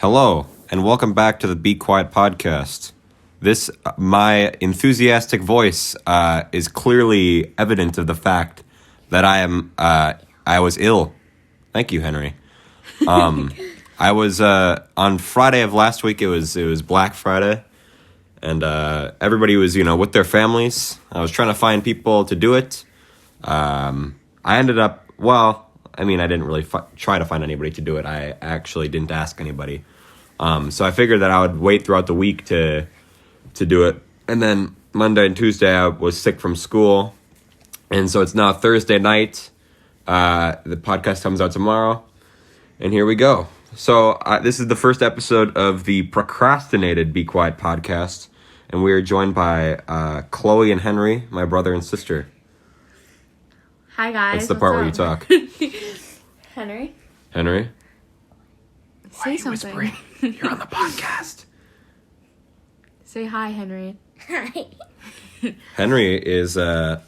Hello, and welcome back to the Be Quiet podcast. My enthusiastic voice is clearly evident of the fact that I was ill. Thank you, Henry. I was on Friday of last week. It was Black Friday, and everybody was with their families. I was trying to find people to do it. I ended up I didn't really try to find anybody to do it. I actually didn't ask anybody. So I figured that I would wait throughout the week to do it. And then Monday and Tuesday I was sick from school. And so it's now Thursday night. The podcast comes out tomorrow. And here we go. So this is the first episode of the procrastinated Be Quiet podcast. And we are joined by Chloe and Henry, my brother and sister. Hi, guys. That's the part where you talk. Henry? Why Say something. whispering? You're on the podcast. Say hi, Henry. Hi. Henry is 7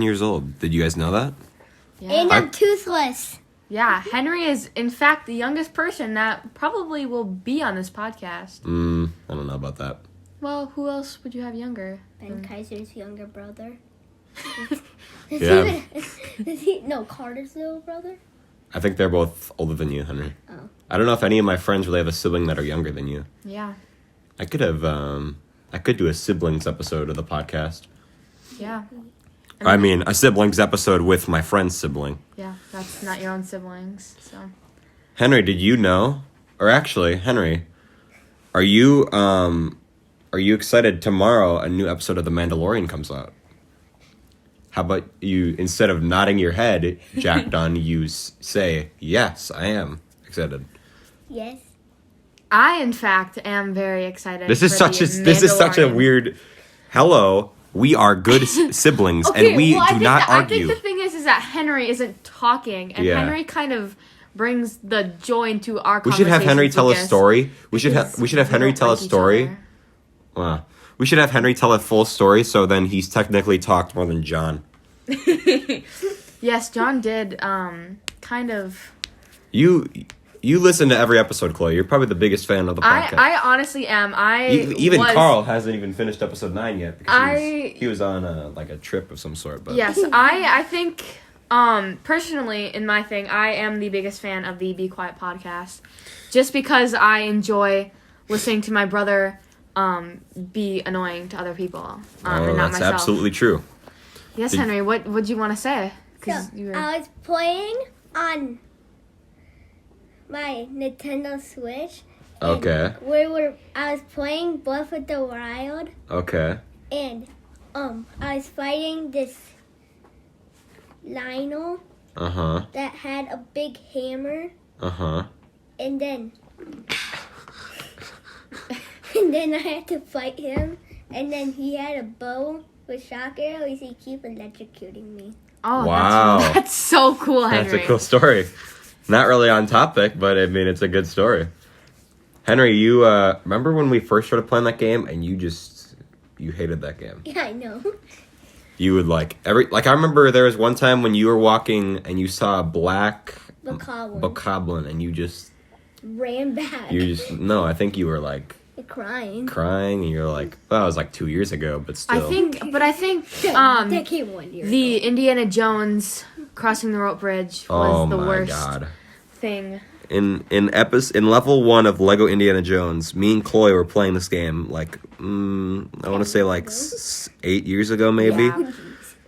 years old. Did you guys know that? Yeah. And I'm toothless. Yeah, Henry is, in fact, the youngest person that probably will be on this podcast. I don't know about that. Well, who else would you have younger? Ben Kaiser's younger brother. Yeah. Carter's little brother? I think they're both older than you, Henry. Oh. I don't know if any of my friends really have a sibling that are younger than you. Yeah. I could do a siblings episode of the podcast. Yeah. I mean, a siblings episode with my friend's sibling. Yeah, that's not your own siblings, so. Henry, did you know? Or actually, Henry, are you excited? Tomorrow a new episode of The Mandalorian comes out. How about you, instead of nodding your head, Jack Dunn, you say, yes, I am excited. Yes. I, in fact, am very excited. This is such a weird. Hello, we are good siblings, and we do not argue. I think the thing is that Henry isn't talking, and Henry kind of brings the joy into our conversation. We should have Henry tell a story. We should have Henry tell a story. Wow. We should have Henry tell a full story, so then he's technically talked more than John. Yes, John did. Kind of. You listen to every episode, Chloe. You're probably the biggest fan of the podcast. I honestly am. Carl hasn't even finished episode 9 yet because he was on a trip of some sort. But yes, I think personally in my thing, I am the biggest fan of the Be Quiet podcast, just because I enjoy listening to my brother be annoying to other people and not that's myself. Absolutely true. Yes, Henry. What would you want to say? I was playing on my Nintendo Switch. Okay. I was playing Breath of the Wild. Okay. And I was fighting this Lionel. That had a big hammer. And then I had to fight him. And then he had a bow with shock arrows. He keep electrocuting me. Oh, wow. That's so cool, Henry. That's a cool story. Not really on topic, but I mean, it's a good story. Henry, you remember when we first started playing that game and you hated that game? Yeah, I know. You would I remember there was one time when you were walking and you saw a black bokoblin and you just ran back. I think you were crying, and you're like, well, that was 2 years ago, but still. I think that came 1 year the ago. Indiana Jones crossing the rope bridge was the worst thing. In level 1 of Lego Indiana Jones, me and Chloe were playing this game I want to say 8 years ago maybe. Yeah.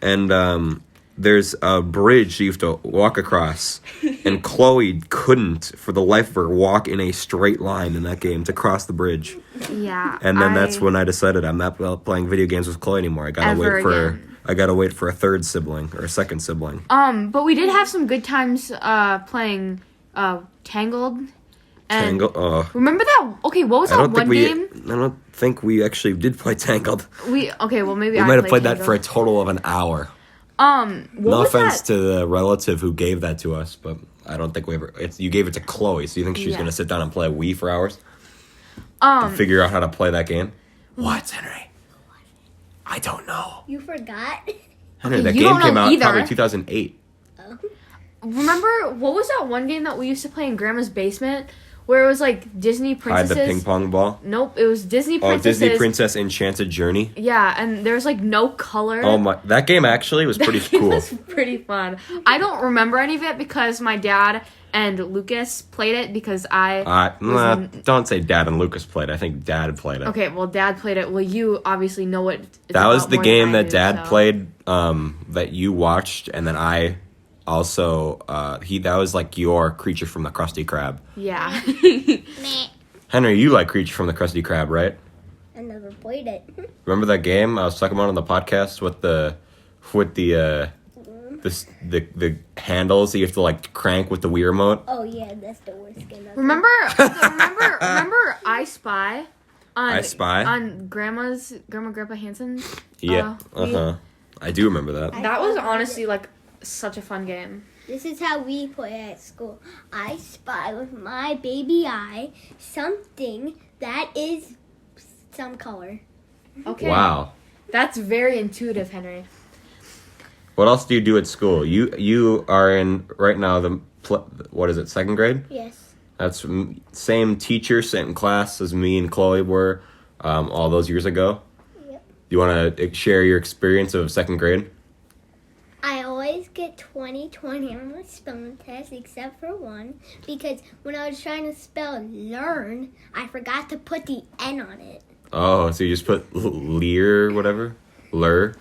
And there's a bridge you have to walk across, and Chloe couldn't, for the life of her, walk in a straight line in that game to cross the bridge. Yeah. And then that's when I decided I'm not playing video games with Chloe anymore. I gotta wait for a third sibling or a second sibling. But we did have some good times playing Tangled. And remember that? Okay, what was that one game? I don't think we actually did play Tangled. Maybe we might have played that for a total of an hour. No offense to the relative who gave that to us, but I don't think you gave it to Chloe, so you think she's going to sit down and play Wii for hours? To figure out how to play that game? What, Henry? I don't know. You forgot? Henry, that game came out probably 2008. Remember, what was that one game that we used to play in Grandma's basement? where it was like Disney Hide princesses. the ping pong ball. Nope, it was Disney Oh, princesses. Disney Princess Enchanted Journey. Yeah, and there was like no color. Oh my! That game actually was pretty It cool. was pretty fun. I don't remember any of it because my dad and Lucas played it because Don't say Dad and Lucas played. I think Dad played it. Okay, well, Dad played it. Well, you obviously know what it's That was about the more game than I that do, Dad so. played. That you watched, and then I also that was like your Creature from the Krusty Krab. Yeah. Meh. Henry, you like Creature from the Krusty Krab, right? I never played it. Remember that game I was talking about on the podcast with the handles that you have to like crank with the Wii remote? Oh yeah, that's the worst game ever. remember I Spy? I Spy? On Grandma Grandpa Hansen's? Yeah. Wii? I do remember that. That was honestly like such a fun game. This is how we play at school. I spy with my baby eye something that is some color. Okay. Wow. That's very intuitive, Henry. What else do you do at school? You are in right now what is it, second grade? Yes. That's same teacher, same class as me and Chloe were all those years ago. Yep. You want to share your experience of second grade? I always get 20/20 on my spelling test except for one because when I was trying to spell learn, I forgot to put the N on it. Oh, so you just put leer or whatever? Lur?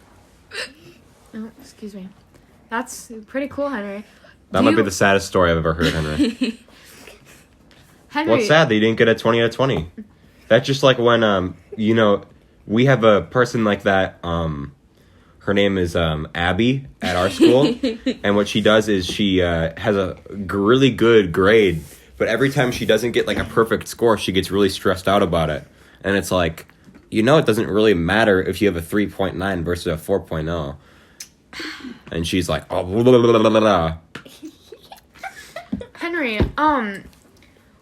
Oh, excuse me. That's pretty cool, Henry. That might be the saddest story I've ever heard, Henry. Henry. What's sad that you didn't get a 20 out of 20? That's just like when, we have a person like that, her name is Abby at our school, and what she does is she has a really good grade, but every time she doesn't get like a perfect score, she gets really stressed out about it. And it's like, it doesn't really matter if you have a 3.9 versus a 4.0. And she's like, oh, blah, blah, blah, blah, blah. Henry,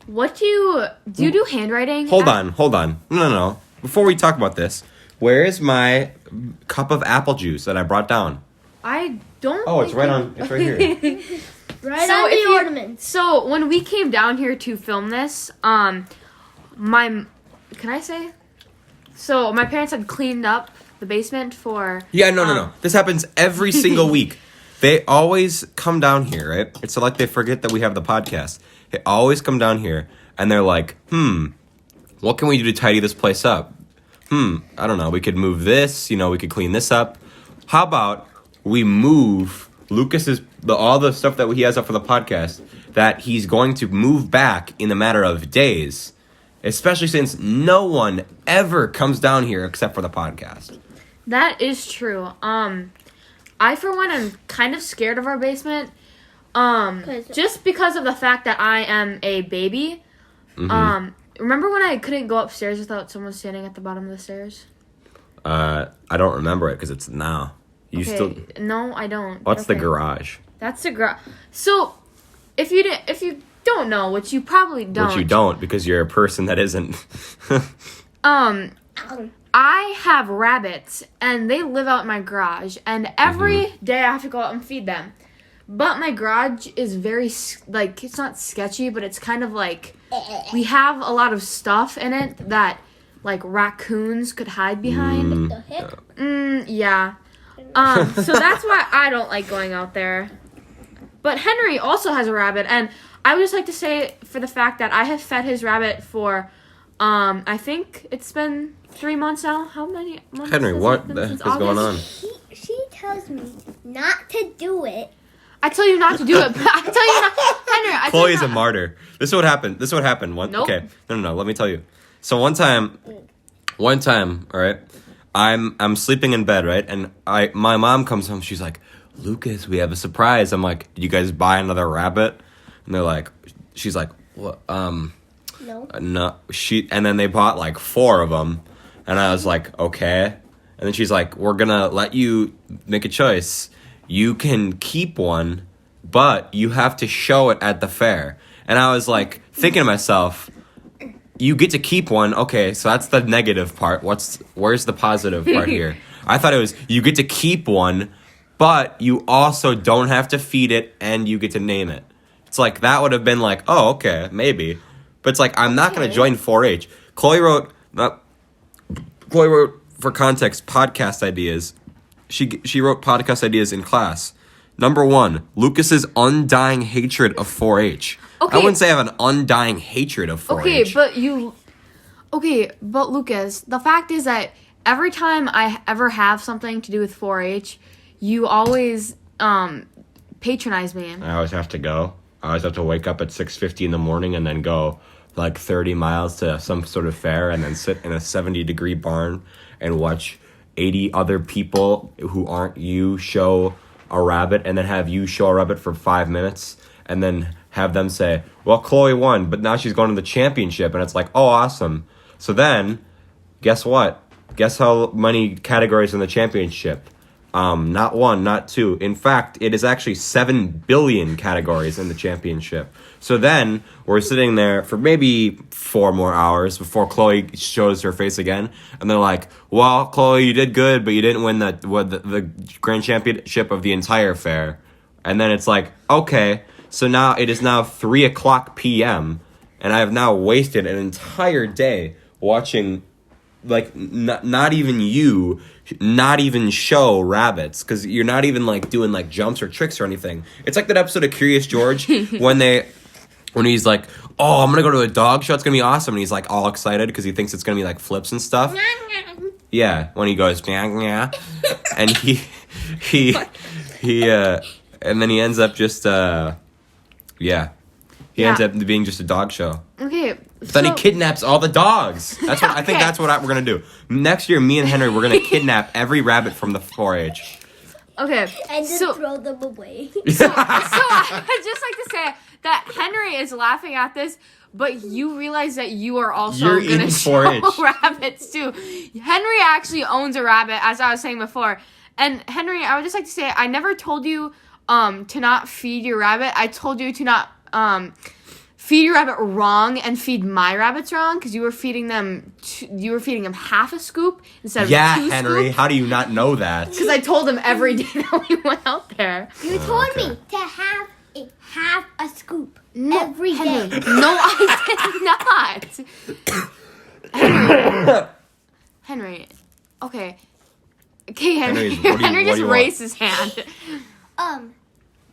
what do you do handwriting? Hold on. No. Before we talk about this, where is my cup of apple juice that I brought down? I don't. Oh, it's right here. Right So on if the you- ornaments. So when we came down here to film this, can I say? So my parents had cleaned up the basement for. Yeah, no. This happens every single week. They always come down here, right? It's like they forget that we have the podcast. They always come down here, and they're like, what can we do to tidy this place up? I don't know. We could move this. We could clean this up. How about we move Lucas's all the stuff that he has up for the podcast that he's going to move back in a matter of days, especially since no one ever comes down here except for the podcast. That is true. I for one am kind of scared of our basement. Just because of the fact that I am a baby. Mm-hmm. Remember when I couldn't go upstairs without someone standing at the bottom of the stairs? I don't remember it because it's now. No, I don't. What's the Okay. garage? That's the garage. So, if you don't know, which you probably don't. Which you don't because you're a person that isn't. I have rabbits, and they live out in my garage, and every day I have to go out and feed them. But my garage is very, it's not sketchy, but it's kind of like, we have a lot of stuff in it that, raccoons could hide behind. The heck? Yeah. So that's why I don't like going out there. But Henry also has a rabbit, and I would just like to say for the fact that I have fed his rabbit for, I think it's been 3 months now. How many months? Henry, has it what been the since heck is going August? on? She tells me not to do it. I tell you not to do it. But I tell you not, Henry. I tell you Chloe's a not- martyr. This is what happened. Nope. Okay. No. Let me tell you. So one time, all right, I'm sleeping in bed, right, and my mom comes home. She's like, Lucas, we have a surprise. I'm like, did you guys buy another rabbit? And she's like, what? No. No. And then they bought 4 of them, and I was like, okay. And then she's like, we're gonna let you make a choice. You can keep one, but you have to show it at the fair. And I was like, thinking to myself, you get to keep one. Okay, so that's the negative part. Where's the positive part here? I thought it was you get to keep one, but you also don't have to feed it and you get to name it. It's like that would have been like, oh, okay, maybe. But it's like, I'm not going to Okay. join 4-H. Chloe wrote, for context, podcast ideas. She wrote podcast ideas in class. Number 1, Lucas's undying hatred of 4-H. Okay. I wouldn't say I have an undying hatred of 4-H. But Lucas, the fact is that every time I ever have something to do with 4-H, you always patronize me. I always have to go. I always have to wake up at 6:50 in the morning and then go like 30 miles to some sort of fair and then sit in a 70-degree barn and watch 80 other people who aren't you show a rabbit and then have you show a rabbit for 5 minutes and then have them say, well, Chloe won, but now she's going to the championship. And it's like, oh, awesome. So then, guess what? Guess how many categories in the championship? Not 1, not 2. In fact, it is actually 7 billion categories in the championship. So then we're sitting there for maybe 4 more hours before Chloe shows her face again, and they're like, "Well, Chloe, you did good, but you didn't win the grand championship of the entire fair." And then it's like, okay, so now it is now 3:00 p.m. and I have now wasted an entire day watching. Like, not even show rabbits, because you're not even, like, doing, like, jumps or tricks or anything. It's like that episode of Curious George when he's like, oh, I'm gonna go to a dog show, it's gonna be awesome, and he's, like, all excited because he thinks it's gonna be, like, flips and stuff. Yeah, when he goes, yeah, and he and then he ends up just, he ends up being just a dog show. Okay. But then he kidnaps all the dogs. That's what I think. That's what we're gonna do next year. Me and Henry, we're gonna kidnap every rabbit from the 4-H. Okay. And just throw them away. So I'd just like to say that Henry is laughing at this, but you realize that you are also You're going in to show 4-H. rabbits too. Henry actually owns a rabbit, as I was saying before. And Henry, I would just like to say, I never told you to not feed your rabbit. I told you to not feed your rabbit wrong and feed my rabbits wrong, because you were feeding them half a scoop instead of 2 Henry, scoops. how do you not know that? Because I told him every day that we went out there. You told me to have half a scoop every Henry, day. no, I did not. Henry. Okay. Okay, Henry. Henry just raised his hand.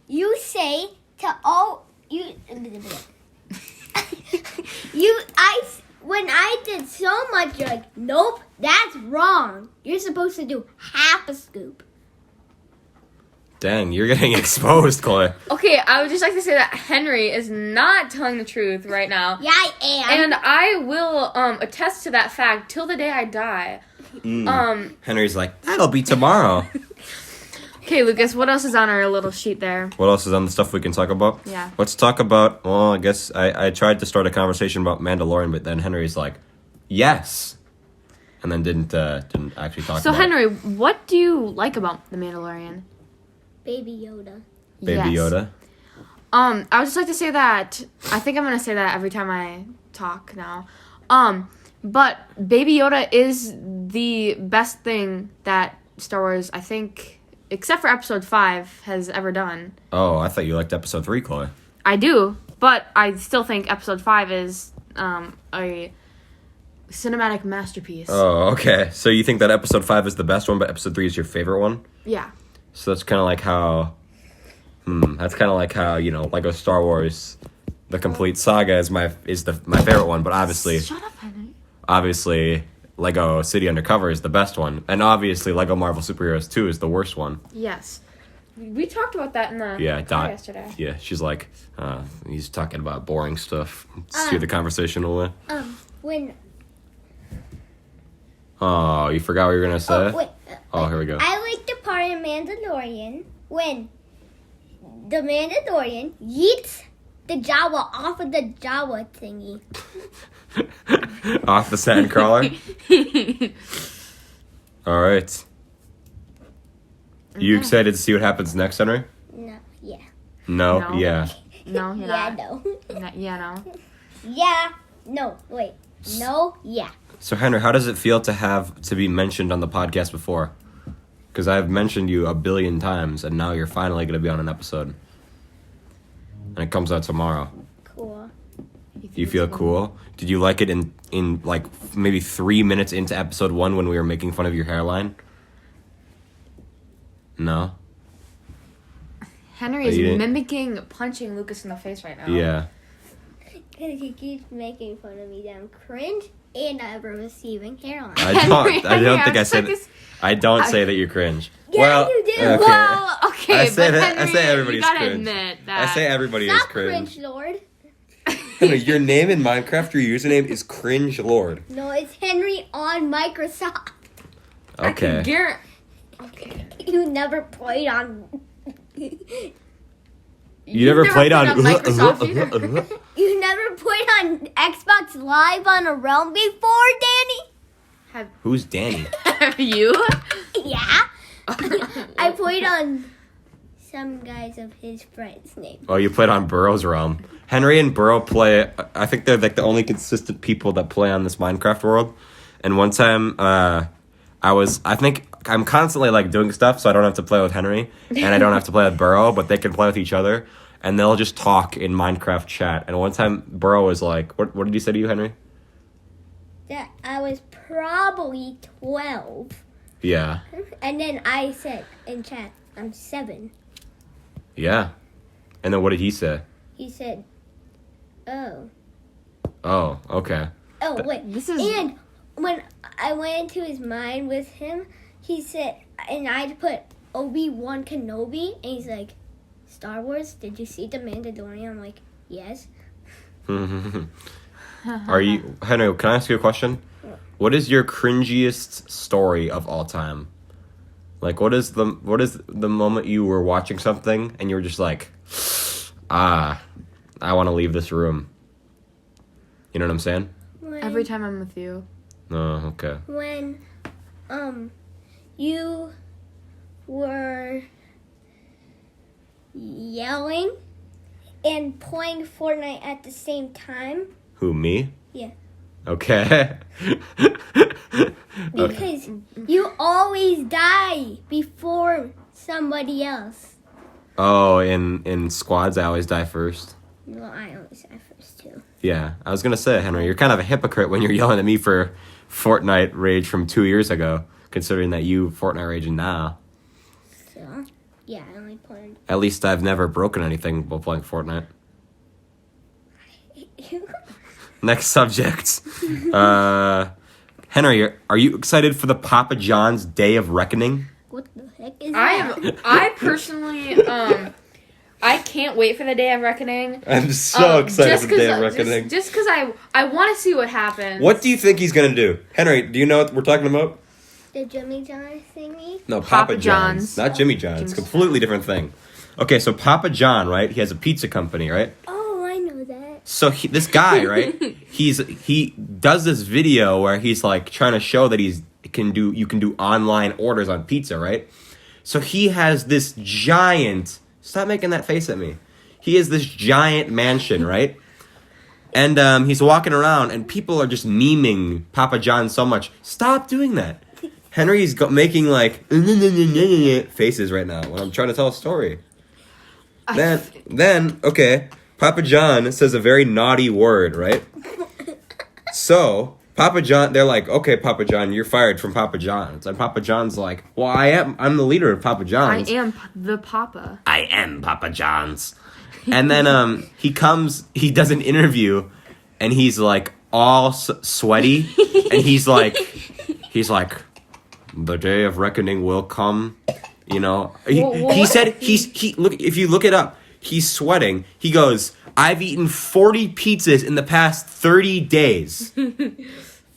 You say to all you. When I did so much, you're like, nope, that's wrong. You're supposed to do half a scoop. Dang, you're getting exposed, Chloe. Okay, I would just like to say that Henry is not telling the truth right now. Yeah, I am. And I will attest to that fact till the day I die. Henry's like, that'll be tomorrow. Okay, Lucas, what else is on our little sheet there? What else is on the stuff we can talk about? Yeah. Let's talk about, well, I guess I tried to start a conversation about Mandalorian, but then Henry's like, yes. And then didn't actually talk So, about Henry, what do you like about The Mandalorian? Baby Yoda. Baby Yes. Yoda. I would just like to say that, I think I'm going to say that every time I talk now. But Baby Yoda is the best thing that Star Wars, I think, except for Episode 5, has ever done. Oh, I thought you liked Episode 3, Chloe. I do, but I still think Episode 5 is a cinematic masterpiece. Oh, okay. So you think that Episode 5 is the best one, but Episode 3 is your favorite one? Yeah. So that's kind of like how... Lego Star Wars, the complete saga is my favorite one, but obviously... Shut up, Henry. Obviously, Lego City Undercover is the best one. And obviously, Lego Marvel Superheroes 2 is the worst one. Yes. We talked about that in the Dot. yesterday. Yeah, she's like, he's talking about boring stuff. Steer the conversation away. When Oh, you forgot what you were going to say? wait, Here we go. I like the part in Mandalorian when the Mandalorian yeets the Jawa off of the Jawa thingy. Off the sandcrawler? All right. You excited to see what happens next, Henry? No, yeah. No? No. Yeah. No, you're Yeah, not. no. No. Yeah, no, wait. No, yeah. So, Henry, how does it feel to be mentioned on the podcast before? Because I've mentioned you a billion times, and now you're finally going to be on an episode. And it comes out tomorrow. Cool. You You feel cool? Did you like it in like maybe 3 minutes into episode 1 when we were making fun of your hairline? No? Henry is mimicking punching Lucas in the face right now. Yeah. Because he keeps making fun of me that I'm cringe and I have a receiving hairline. I don't think I said I don't say that you're cringe. Yeah, well, you do. Okay. Well, okay, I say but that, Henry, I say everybody's you gotta cringe. admit that. I say everybody Stop is cringe. Lord. Henry, your name in Minecraft, your username is Cringe Lord. No, it's Henry on Microsoft. Okay. Okay. You never played on. You never played on Microsoft either. You never played on Xbox Live on a realm before, Danny? Who's Danny? Have you? Yeah. I played on some guys of his friends' name. Oh, you played on Burrow's realm. Henry and Burrow play. I think they're like the only consistent people that play on this Minecraft world. And one time, I think I'm constantly like doing stuff, so I don't have to play with Henry, and I don't have to play with Burrow, but they can play with each other, and they'll just talk in Minecraft chat. And one time, Burrow was like, "What did you say to you, Henry?" That I was probably 12. Yeah. And then I said in chat, I'm 7. Yeah. And then what did he say? He said, oh. Oh, okay. Oh, wait. And when I went into his mind with him, he said, and I put Obi-Wan Kenobi, and he's like, Star Wars, did you see The Mandalorian? I'm like, yes. Are you, Henry, can I ask you a question? What is your cringiest story of all time? Like, what is the moment you were watching something and you were just like, I want to leave this room? You know what I'm saying? Every time I'm with you. Oh, okay. When, you were yelling and playing Fortnite at the same time. Who, me? Yeah. Okay. Because you always die before somebody else. Oh, in squads, I always die first. Well, I always die first, too. Yeah, I was going to say, Henry, you're kind of a hypocrite when you're yelling at me for Fortnite rage from 2 years ago, considering that you Fortnite raging now. So, yeah, I only played. At least I've never broken anything while playing Fortnite. Next subject. Henry, are you excited for the Papa John's Day of Reckoning? What the heck is that? I personally, I can't wait for the Day of Reckoning. I'm so excited for the Day of Reckoning. Just because I want to see what happens. What do you think he's going to do? Henry, do you know what we're talking about? The Jimmy John thingy? No, Papa John's. Not Jimmy John's. It's a completely different thing. Okay, so Papa John, right? He has a pizza company, right? Oh, I know that. So this guy, right? he does this video where he's like trying to show that you can do online orders on pizza, right? So he has this giant. Stop making that face at me. He has this giant mansion, right? And he's walking around, and people are just memeing Papa John so much. Stop doing that. Henry's making like faces right now when I'm trying to tell a story. Then okay, Papa John says a very naughty word, right? So Papa John, they're like, okay, Papa John, you're fired from Papa John's. And Papa John's like, well, I'm the leader of Papa John's. I am the Papa. I am Papa John's. And then he does an interview, and he's like all sweaty, and he's like, the day of reckoning will come. You know, he said look, if you look it up, he's sweating. He goes, I've eaten 40 pizzas in the past 30 days.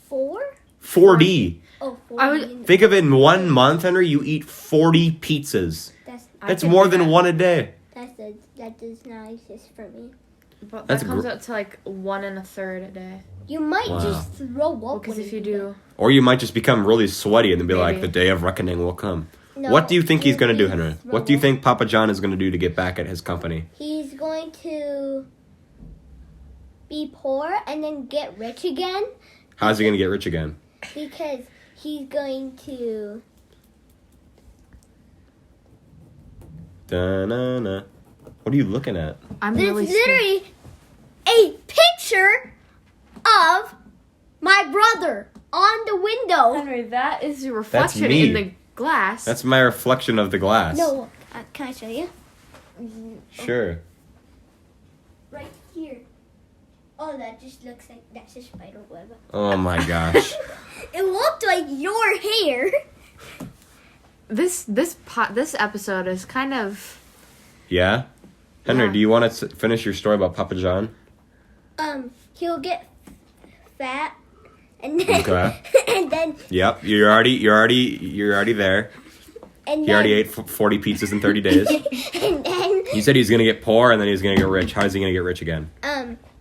4? 40. Oh, 40. Think of it, in 1 month, Henry, you eat 40 pizzas. That's more than one a day. That does not exist for me. But that comes out to like 1 1/3 a day. You might just throw up. Because if you do. Or you might just become really sweaty and then be Maybe. like, the day of reckoning will come. No, what do you think he's going to do, Henry? throw What do you up. think Papa John is going to do to get back at his company? He's going to be poor and then get rich again. How's he going to get rich again? Because he's going to... Da-na-na. What are you looking at? I'm There's really literally a picture picture of my brother on the window. Henry, that is your reflection me. in the glass. That's my reflection of the glass. No, can I show you? Sure. Right here. Oh, that just looks like that's a spider web. Oh my gosh. It looked like your hair. This episode is kind of. Yeah? Henry, Yeah. do you want to finish your story about Papa John? He'll get fat, and then Okay. and then Yep, you're already there. and He already ate 40 pizzas in 30 days. and then You said he's gonna get poor and then he's gonna get rich. How is he gonna get rich again?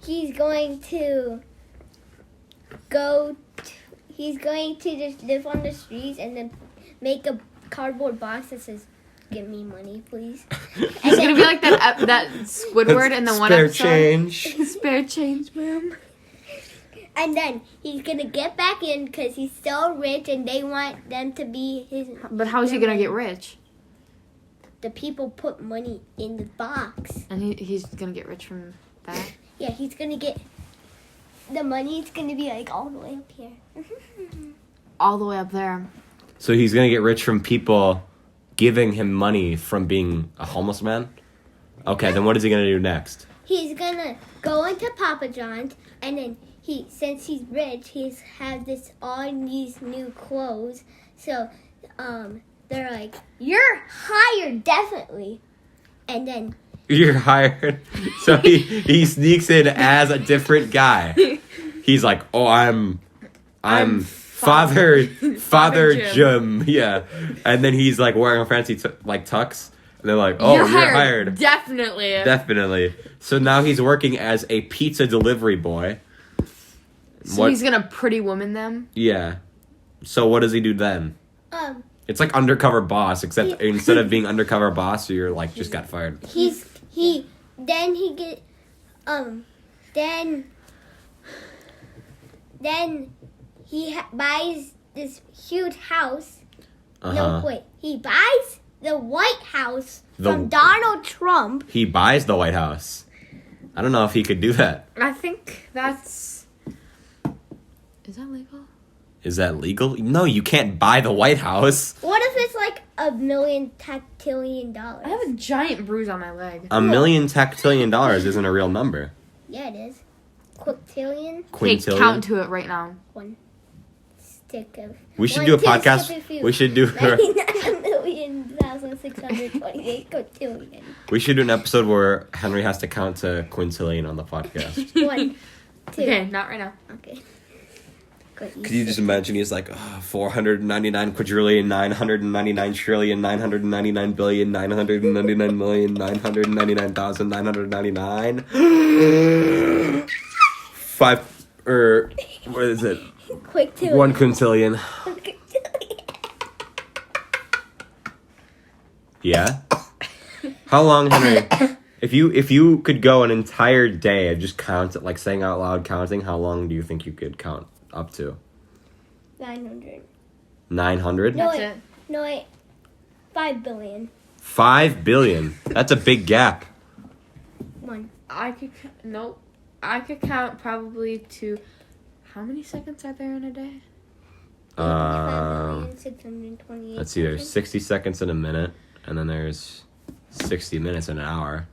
he's going to go. He's going to just live on the streets and then make a cardboard box that says, "Give me money, please." It's gonna be like that Squidward in the one Spare episode. change. Spare change, ma'am. And then he's gonna get back in because he's so rich, and they want them to be his. But how is he gonna get rich? The people put money in the box. And he's gonna get rich from that. Yeah, he's gonna get the money. It's gonna be like all the way up here. All the way up there. So he's gonna get rich from people giving him money from being a homeless man? Okay, then what is he gonna do next? He's gonna go into Papa John's, and then since he's rich, he's have all these new clothes. So, they're like, "You're hired, definitely." And then You're hired. So he sneaks in as a different guy. He's like, oh, I'm Father Jim. Yeah. And then he's like wearing a fancy tux. And they're like, oh, you're hired. Definitely. Definitely. So now he's working as a pizza delivery boy. So he's gonna pretty woman them? Yeah. So what does he do then? It's like undercover boss, except instead of being undercover boss, you're like just got fired. Then he buys this huge house. Uh-huh. No, wait. He buys the White House from Donald Trump. He buys the White House. I don't know if he could do that. I think that's... Is that legal? Is that legal? No, you can't buy the White House. What if it's like $1 million tactillion? I have a giant bruise on my leg. $1 million tactillion isn't a real number. Yeah, it is. Quintillion? Okay, Quintillion. count to it right now. One stick of... We should do a podcast. We should do... 99,1,628 quintillion. We should do an episode where Henry has to count to quintillion on the podcast. 1, 2. Okay, not right now. Okay. Could you just imagine he's like 499 quadrillion 999 trillion 999 billion 999 million 999,999 5 or what is it? Quintillion. 1 quintillion. Yeah. How long, Henry? If you could go an entire day of just count, like saying out loud counting, how long do you think you could count up to? 900. 900? No, That's wait. it. No, wait. 5 billion. 5 billion. That's a big gap. 1. I could count probably to... How many seconds are there in a day? 5,628,000. Let's see, there's 60 seconds in a minute, and then there's 60 minutes in an hour.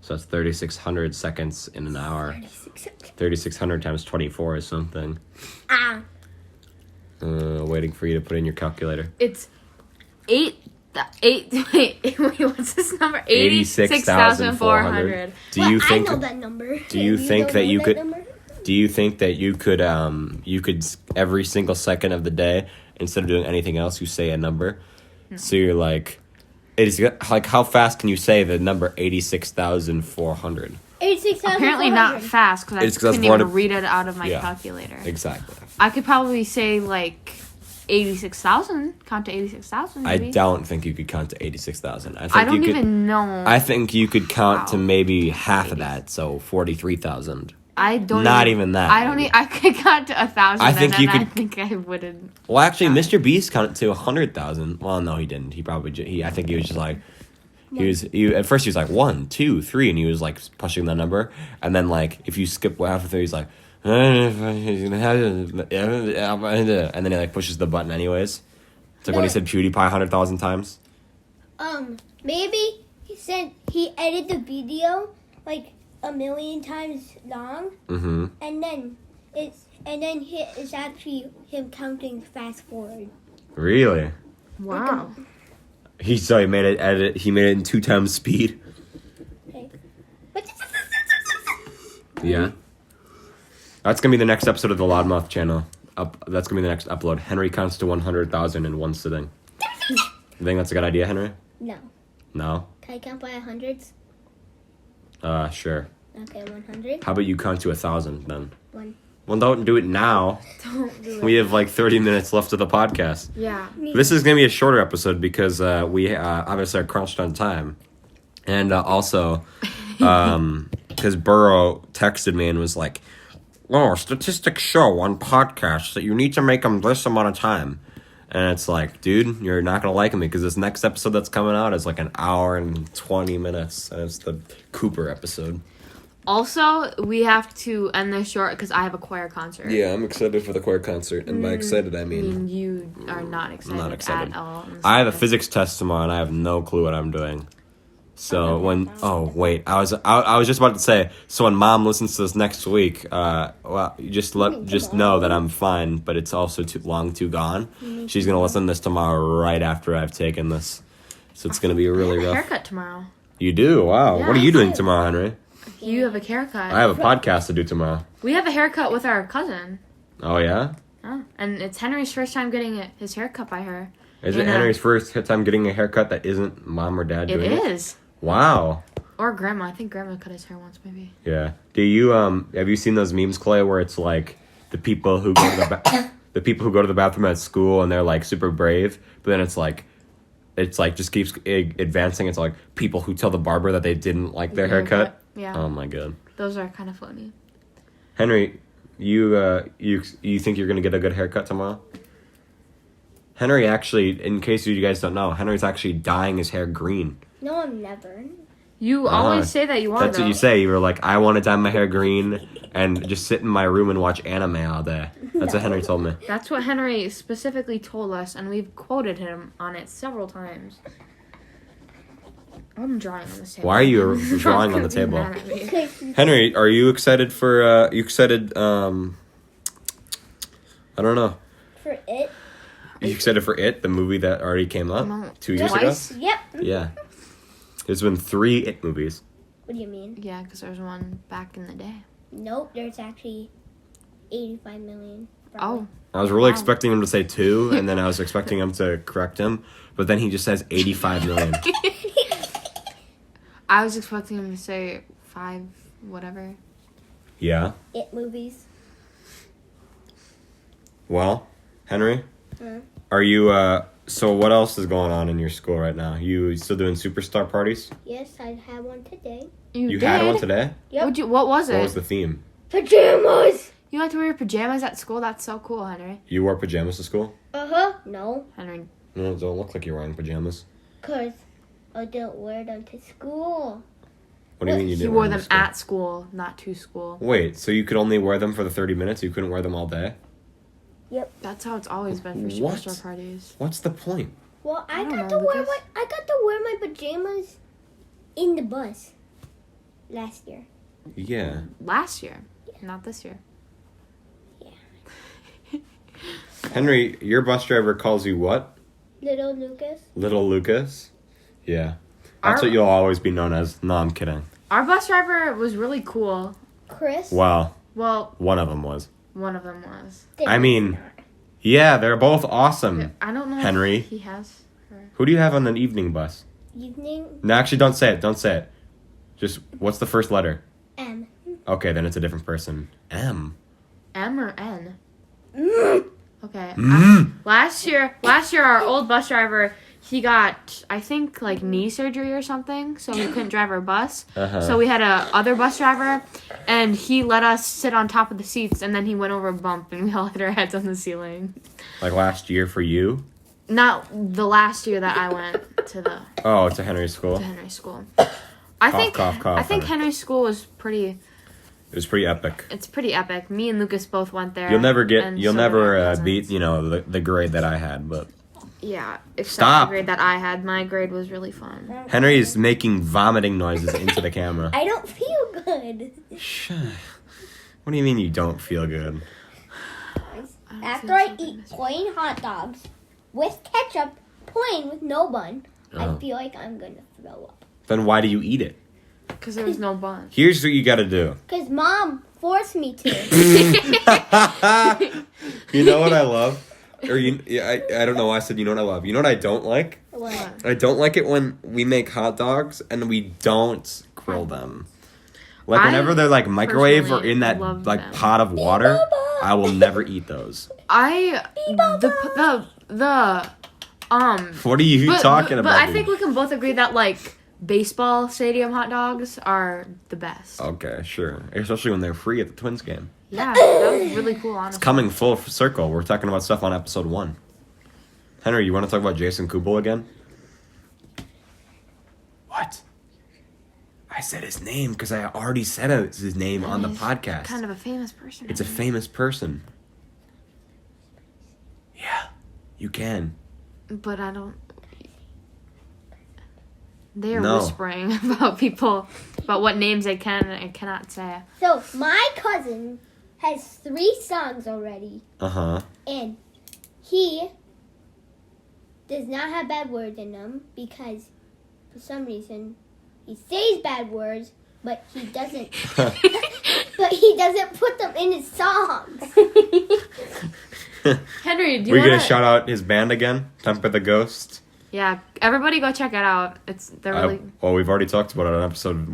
So that's 3,600 seconds in an hour. 3,600 times 24 is something. Waiting for you to put in your calculator. It's wait, what's this number? 86,400. I know that number. Do you think that you know could? number? Do you think that you could every single second of the day, instead of doing anything else, you say a number? So you're like, it's like, how fast can you say the number 86,400? 86,400. Apparently not fast, because I couldn't even read it out of my Yeah. calculator. Exactly. I could probably say like 86,000. Count to 86,000. I don't think you could count to 86,000. I don't even know. I think you could count to Wow. maybe half of that, so 43,000. I don't. Not even that. I don't. I could count to 1,000. I think and you then could- I think I wouldn't. Well, actually, Mr. Beast counted to 100,000. Well, no, he didn't. He probably. I think he was just like, At first he was like 1, 2, 3, and he was like pushing the number, and then like if you skip halfway, he's like, and then he like pushes the button anyways. It's like when he said PewDiePie 100,000 times. Maybe he said he edited the video like a million times long, and then it's actually him counting fast forward. Really? Wow. He made it in 2 times speed. Okay. Yeah. That's gonna be the next episode of the Loudmouth channel. That's gonna be the next upload. Henry counts to 100,000 in one sitting. You think that's a good idea, Henry? No. No? Can I count by hundreds? Sure. Okay, 100. How about you count to 1,000 then? 1. Well, don't do it now. Don't do it. We have like 30 minutes left of the podcast. Yeah. This is gonna be a shorter episode because we obviously are crunched on time, and also because Burrow texted me and was like, "Oh, statistics show on podcasts that you need to make them this amount of time," and it's like, dude, you're not gonna like me because this next episode that's coming out is like an hour and 20 minutes, and it's the Cooper episode. Also, we have to end this short because I have a choir concert. Yeah, I'm excited for the choir concert, and by excited I mean you are not excited, not excited at all. I have a physics test tomorrow, and I have no clue what I'm doing. So I was just about to say. So when Mom listens to this next week, just know that I'm fine, but it's also too gone. She's gonna listen to this tomorrow right after I've taken this, so it's gonna be really rough. Haircut tomorrow. You do? Wow. Yeah, what are you doing tomorrow, Henry? You have a haircut. I have a podcast to do tomorrow. We have a haircut with our cousin. Oh yeah? Oh, and it's Henry's first time getting his haircut by her. Is it Henry's first time getting a haircut that isn't Mom or Dad doing it? It is. Wow. Or Grandma. I think Grandma cut his hair once, maybe. Yeah. Do you have you seen those memes, Clay, where it's like the people who go to the bathroom at school and they're like super brave, but then it's like just keeps advancing. It's like people who tell the barber that they didn't like their haircut. Yeah. Oh my god. Those are kind of funny. Henry, you think you're gonna get a good haircut tomorrow? Henry actually, in case you guys don't know, Henry's actually dyeing his hair green. No, I'm never. You always say that you want. That's what you say. You were like, I want to dye my hair green and just sit in my room and watch anime all day. That's what Henry told me. That's what Henry specifically told us, and we've quoted him on it several times. I'm drawing on this table. Why are you drawing on the table? Henry, are you excited for, I don't know. For it? Are you excited for It, the movie that already came out 2 years ago? Yep. Yeah. There's been 3 It movies. What do you mean? Yeah, because there's one back in the day. Nope, there's actually 85 million. Oh. I was really expecting him to say 2, and then I was expecting him to correct him, but then he just says 85 million. I was expecting him to say 5, whatever. Yeah? It movies. Well, Henry, are you, so what else is going on in your school right now? You still doing superstar parties? Yes, I had one today. You had one today? Yep. What was it? What was the theme? Pajamas! You like to wear your pajamas at school? That's so cool, Henry. You wore pajamas to school? Uh-huh. No, Henry. No, it don't look like you're wearing pajamas. because I don't wear them to school. What do you mean you He didn't wore wear them to school? at school, not to school. Wait, so you could only wear them for the 30 minutes? You couldn't wear them all day? That's how it's always been for What? superstar parties. What's the point? Well, I don't got know, to wear Lucas. my pajamas in the bus last year. Yeah. Last year, not this year. Henry, your bus driver calls you what? Little Lucas. Little Lucas? Yeah. That's Our- what you'll always be known as. No, I'm kidding. Our bus driver was really cool. Chris. Wow. Well, One of them was. one of them was. I mean, yeah, they're both awesome. I don't know Henry. if he has her. Who do you have on the evening bus? Evening. No, actually, don't say it. Don't say it. Just, what's the first letter? M. Okay, then it's a different person. M. M or N? Mm. Okay. Mm. Last year, our old bus driver, he got, I think, like knee surgery or something, so he couldn't drive our bus. Uh-huh. So we had a other bus driver, and he let us sit on top of the seats, and then he went over a bump, and we all hit our heads on the ceiling. Like last year for you? Not the last year that I went to to Henry's school. Henry's school. I think Henry's school was pretty. It was pretty epic. It's pretty epic. Me and Lukas both went there. You'll never beat the grade that I had, but yeah, except Stop. the grade that I had. My grade was really fun. Henry is making vomiting noises into the camera. I don't feel good. What do you mean you don't feel good? After I eat plain hot dogs with ketchup, plain with no bun, I feel like I'm gonna throw up. Then why do you eat it? Because there was no bun. Here's what you got to do. Because Mom forced me to. You know what I love? I don't know why I said you know what I love. You know what I don't like? What? I don't like it when we make hot dogs and we don't grill them. Like whenever they're like microwave or in that like them. pot of water, I will never eat those. What are you talking about? But I think we can both agree that like baseball stadium hot dogs are the best. Okay, sure. Especially when they're free at the Twins game. Yeah, that was really cool, honestly. It's coming full circle. We're talking about stuff on episode 1. Henry, you want to talk about Jason Kubel again? What? I said his name because I already said his name on the podcast. Kind of a famous person. It's a famous person. Yeah, you can. But I don't... They are whispering about what names they can and cannot say. So, my cousin has 3 songs already. Uh-huh. And he does not have bad words in them because, for some reason, he says bad words, but he doesn't. But he doesn't put them in his songs. Henry, do you We're want gonna shout out his band again, Temper the Ghost. Yeah, everybody go check it out. They're really... Well, we've already talked about it on episode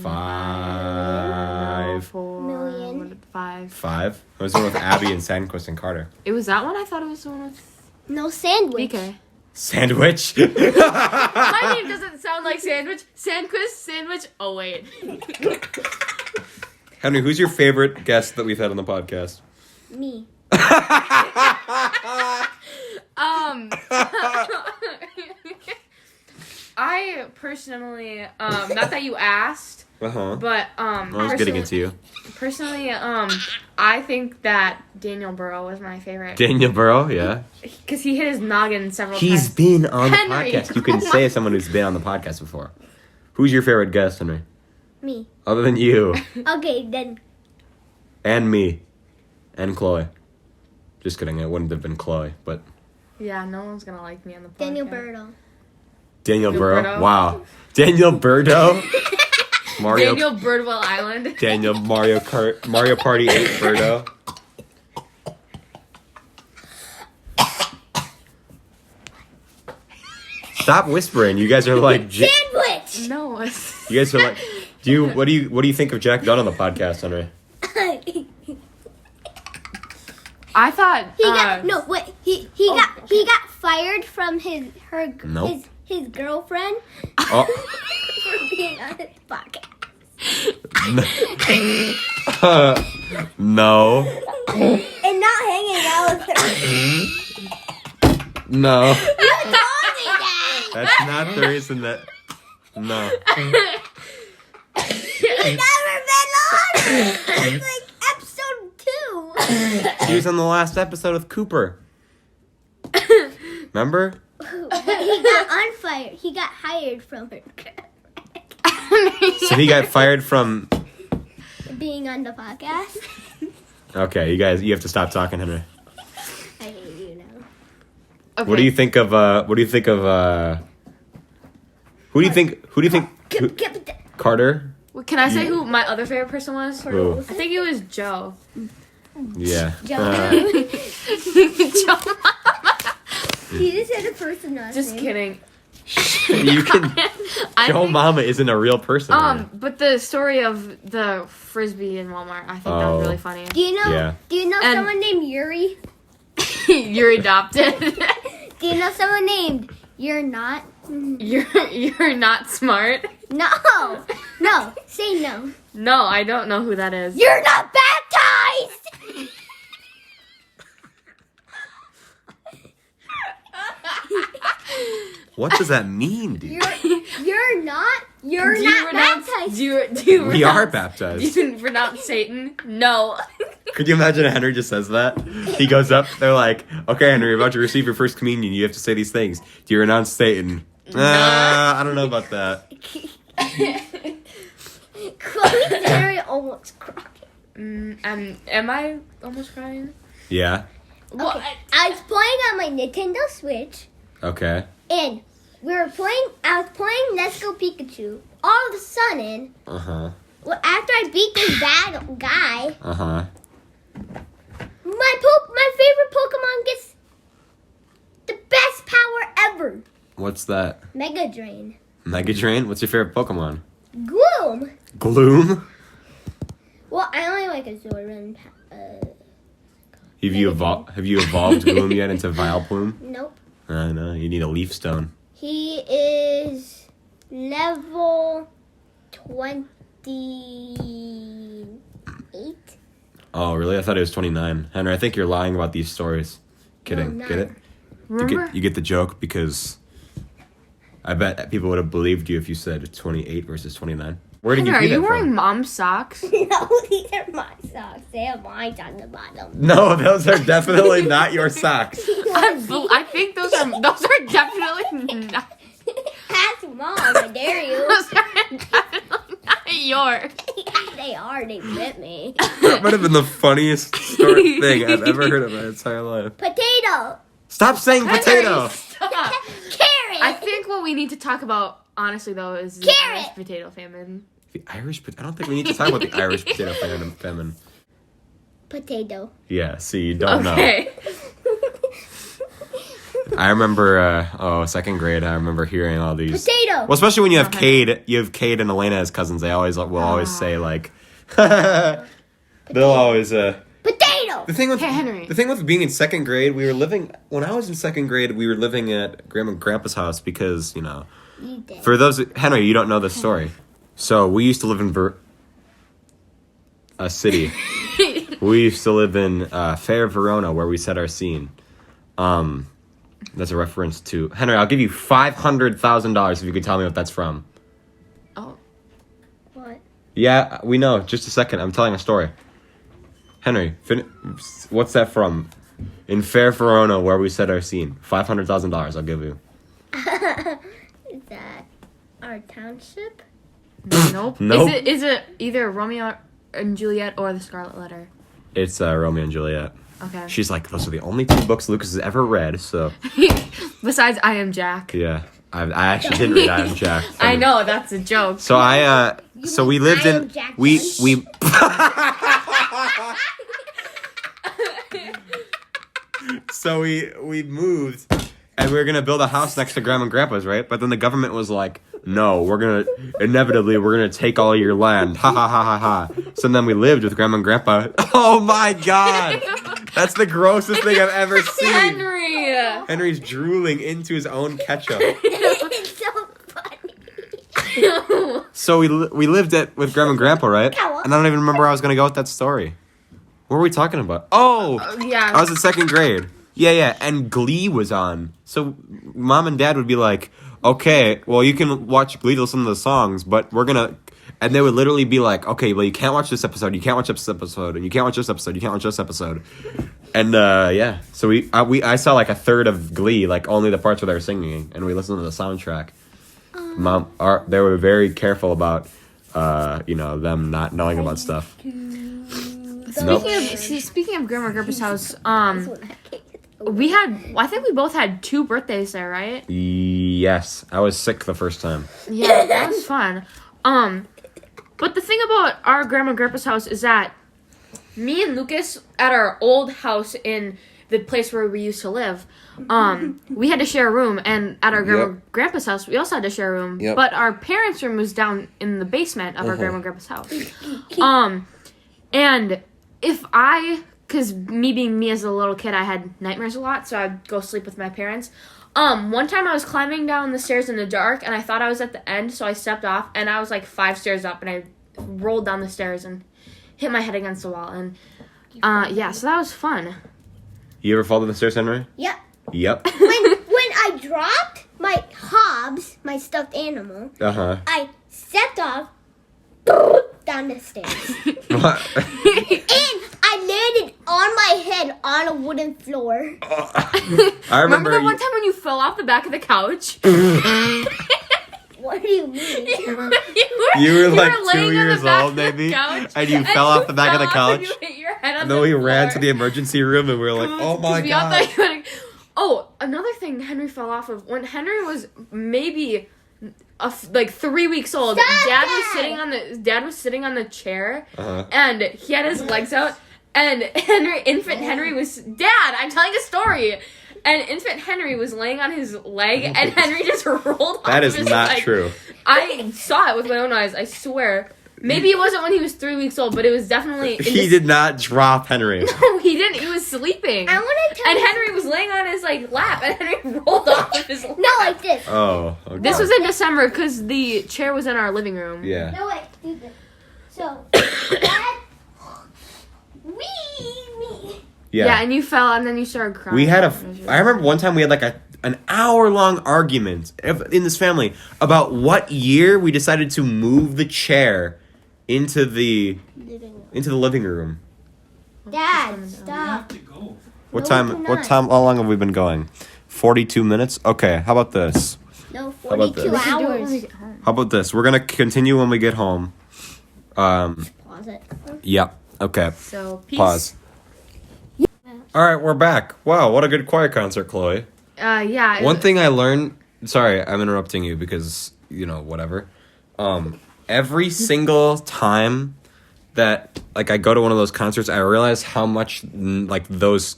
5. 4 million. 5. 5? It was the one with Abby and Sandquist and Carter. It was that one? I thought it was the one with... No sandwich. BK. Sandwich? My name doesn't sound like sandwich. Sandquist, sandwich. Oh, wait. Henry, who's your favorite guest that we've had on the podcast? Me. I personally, not that you asked, but I was getting into you. Personally, I think that Daniel Burrow was my favorite. Daniel Burrow, yeah. Because he hit his noggin several times. He's been on Henry. the podcast. You can say someone who's been on the podcast before. Who's your favorite guest, Henry? Me. Other than you. Okay, then. And me. And Chloe. Just kidding, it wouldn't have been Chloe, but... Yeah, no one's gonna like me on the podcast. Daniel Burrow. Daniel Burrow? Birdo. Wow. Daniel Burdo? Daniel Birdwell Island. Daniel Mario Party 8 Birdo. Stop whispering. You guys are like... Sandwich! No. You guys are like... What do you think of Jack Dunn on the podcast, Henry? I thought he got fired from his girlfriend Oh. for being on his podcast. No. And not hanging out with her. No. You told me that. That's not the reason that... No. You've never been on. It's like episode 2. He was on the last episode with Cooper. Remember? He got unfired. He got hired from her. So he got fired from... Being on the podcast. Okay, you guys, you have to stop talking, Henry. I hate you now. Okay. What do you think of, who do you think... Carter? Can I say who my other favorite person was? Who? I think it was Joe. Yeah. Joe. You just said a person last Just name. kidding. You can... Joe Mama isn't a real person. But the story of the Frisbee in Walmart, I think that was really funny. Do you know? Yeah. Do you know And- someone named Yuri? You're adopted. Do you know someone named You're Not? You're not smart. No. No. Say no. No, I don't know who that is. You're not baptized. What does that mean, dude? You're not baptized. We are baptized. Do you pronounce Satan? No. Could you imagine Henry just says that? He goes up, they're like, okay, Henry, you're about to receive your first communion. You have to say these things. Do you renounce Satan? I don't know about that. Chloe's very almost crying. Am I almost crying? Yeah. What? Okay. I was playing on my Nintendo Switch, Okay. and I was playing Let's Go Pikachu. All of a sudden, Uh-huh. well, after I beat this bad guy, Uh-huh. my favorite Pokemon gets the best power ever. What's that? Mega Drain. Mega Drain? What's your favorite Pokemon? Gloom. Gloom? Well, I only like a Zordon. Have you evolved Gloom yet into Vileplume? Nope. I know. You need a Leaf Stone. He is level 28. Oh, really? I thought it was 29. Henry, I think you're lying about these stories. Kidding. No, I'm Get not. it? Remember? You get the joke because I bet people would have believed you if you said 28 versus 29. Where did you Henry, get are you that wearing from? mom's socks? No, these are my socks. They have lines on the bottom. No, those are definitely not your socks. I think those are definitely not. Ask Mom, I dare you. Those are definitely not yours. They are. They bit me. That might have been the funniest thing I've ever heard of my entire life. Potato. Stop saying potato. Stop. Carrot. I think what we need to talk about, honestly, though, is the Carrot. Irish potato famine. The Irish I don't think we need to talk about the Irish potato famine. Potato. Yeah, see, you don't know. Okay. I remember, second grade, I remember hearing all these. Potato. Well, especially when you have Okay. Cade and Elena as cousins, they always will always say, like, they'll always, Potato. The thing with Hey, Henry. the thing with being in second grade, when I was in second grade, we were living at Grandma and Grandpa's house because, you know, You did. for those Henry, you don't know this story. So we used to live in a city. We used to live in Fair Verona, where we set our scene. That's a reference to Henry. I'll give you $500,000 if you could tell me what that's from. Oh. What? Yeah, we know. Just a second. I'm telling a story. Henry, what's that from? In Fair Verona, where we set our scene. $500,000. I'll give you. Is that our township? Nope. Nope. Is it either Romeo and Juliet or The Scarlet Letter? It's Romeo and Juliet. Okay. She's like, those are the only 2 books Lucas has ever read. So Besides I Am Jack. yeah, I actually didn't read I Am Jack. I know, that's a joke. So so we lived I Am in Jack we Bunch? we. So we moved, and we were gonna build a house next to Grandma and Grandpa's, right? But then the government was like, "No, we're gonna take all your land." Ha ha ha ha ha. So then we lived with Grandma and Grandpa. Oh my God, that's the grossest thing I've ever seen. Henry! Henry's drooling into his own ketchup. It's so funny. So we lived with Grandma and Grandpa, right? Cow. And I don't even remember where I was gonna go with that story. What were we talking about? Oh, Yeah. I was in second grade. Yeah, and Glee was on. So Mom and Dad would be like, okay, well, you can watch Glee to listen to the songs, but we're gonna... And they would literally be like, okay, well, you can't watch this episode, you can't watch this episode, and you can't watch this episode, you can't watch this episode. And, yeah. So I saw, like, a third of Glee, like, only the parts where they were singing, and we listened to the soundtrack. They were very careful about, them not knowing about stuff. Nope. Speaking of Grandma and Grandpa's house, That's what I get. I think we both had 2 birthdays there, right? Yes. I was sick the first time. Yeah, that was fun. But the thing about our Grandma and Grandpa's house is that me and Lucas, at our old house in the place where we used to live, we had to share a room, and at our Grandma and Grandpa's house, we also had to share a room. Yep. But our parents' room was down in the basement of our Grandma and Grandpa's house. And because me being me as a little kid, I had nightmares a lot, so I'd go sleep with my parents. One time I was climbing down the stairs in the dark, and I thought I was at the end, so I stepped off, and I was like 5 stairs up, and I rolled down the stairs and hit my head against the wall, and so that was fun. You ever fall down the stairs, Henry? Yep. Yep. When I dropped, my Hobbs, my stuffed animal, Uh-huh. I stepped off down the stairs. What? And I landed on my head on a wooden floor. I Remember the one time when you fell off the back of the couch? What do you mean? You were like laying 2 on the years back old, of the maybe, couch, and you fell off the back of the fell off and couch. you hit your head on And then the we ran floor. to the emergency room, and we were like, "Oh my We all god!" thought you were like- Oh, another thing Henry fell off of. When Henry was maybe like 3 weeks old, Stop Dad that! was sitting on the chair, Uh-huh. and he had his legs out, and infant Henry was Dad. I'm telling a story. And infant Henry was laying on his leg, and Henry just rolled off. That is of his not leg. true. I saw it with my own eyes. I swear. Maybe it wasn't when he was 3 weeks old, but it was definitely. He did not drop Henry. No, he didn't. He was sleeping. I want to tell And you. Henry was laying on his lap, and Henry rolled off of his lap. No, like this. Oh, okay. This was in December because the chair was in our living room. Yeah. No, wait, do this. So, Dad. Me. Yeah, and you fell, and then you started crying. We had It was really I remember one time we had like an hour-long argument in this family about what year we decided to move the chair into the living room. Dad, stop. What No, time? we What cannot. time? How long have we been going? 42 minutes. Okay. How about this? No, about 42 this? We can do it when we hours. get home. How about this? We're gonna continue when we get home. Pause it. Yep. Okay. So, peace. Pause. All right, we're back. Wow, what a good choir concert, Chloe. Yeah. One thing I learned. Sorry, I'm interrupting you because whatever. Every single time that I go to one of those concerts, I realize how much those.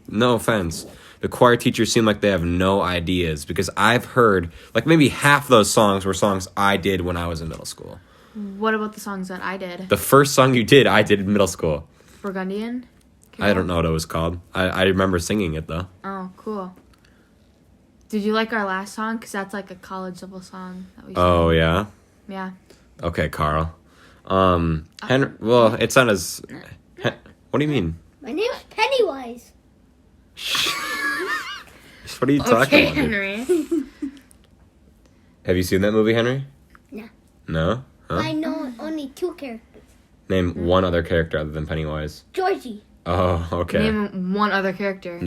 No offense. The choir teachers seem like they have no ideas because I've heard maybe half those songs were songs I did when I was in middle school. What about the songs that I did? The first song you did, I did in middle school. Burgundian? I don't know what it was called. I remember singing it though. Oh, cool. Did you like our last song? Because that's like a college level song that we Oh sang. yeah. Yeah. Okay, Carl. Henry. Well, it's not as. What do you mean? My name's Pennywise. What are you talking Okay, about? Dude? Henry. Have you seen that movie, Henry? No. No. Huh? I know only 2 characters. Name one other character other than Pennywise. Georgie. Oh, okay. Name one other character.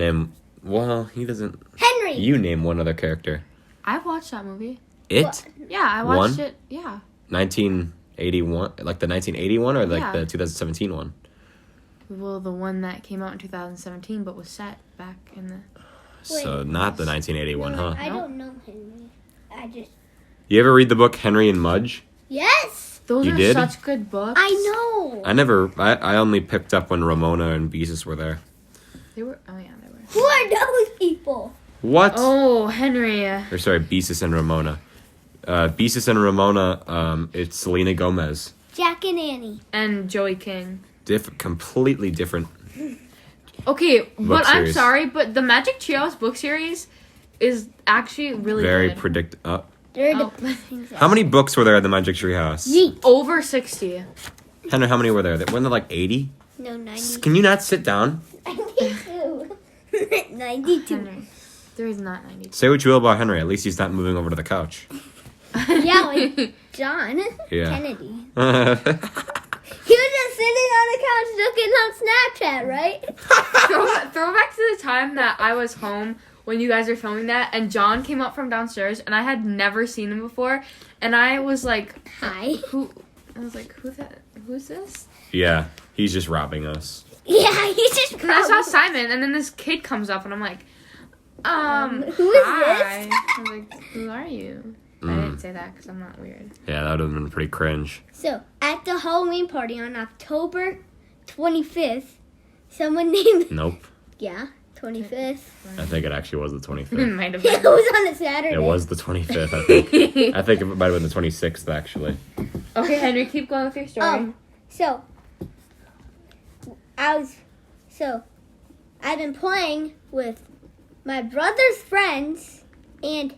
Well, he doesn't. Henry. You name one other character. I watched that movie. It. What? Yeah, I watched One? it. Yeah. 1981, like the 1981 or Yeah. the 2017 one. Well, the one that came out in 2017, but was set back in the. So not the 1981, No, huh? I don't know Henry. I just. You ever read the book Henry and Mudge? Yes. Those You are did? such good books. I know. I only picked up when Ramona and Beezus were there. They were. Oh yeah, they were. Who are those people? What? Oh, Henry. Or sorry, Beezus and Ramona. Beezus and Ramona, it's Selena Gomez. Jack and Annie. And Joey King. Completely different. Okay, but I'm series. sorry, but the Magic Treehouse book series is actually really Very good. They're Oh. the best things How many books were there at the Magic Tree House? Yeet. Over 60. Henry, how many were there? Weren't there like 80? No, 90. Can you not sit down? 92. 92. Henry. There is not 90. Say what you will about Henry. At least he's not moving over to the couch. Yeah, like John Yeah. Kennedy. He was just sitting on the couch looking on Snapchat, right? Throw back to the time that I was home when you guys were filming that, and John came up from downstairs, and I had never seen him before, and I was like, Hi. who? I was like, who's this? Yeah, he's just robbing us. Yeah, he just And I saw Simon, and then this kid comes up, and I'm like, who is hi. this? I was like, who are you? I didn't say that because I'm not weird. Yeah, that would have been pretty cringe. So, at the Halloween party on October 25th, someone named... Nope. Yeah, 25th. I think it actually was the It 25th. might have It been. was on a Saturday. It was the 25th, I think. I think it might have been the 26th, actually. Okay, Henry, keep going with your story. So, I've been playing with my brother's friends and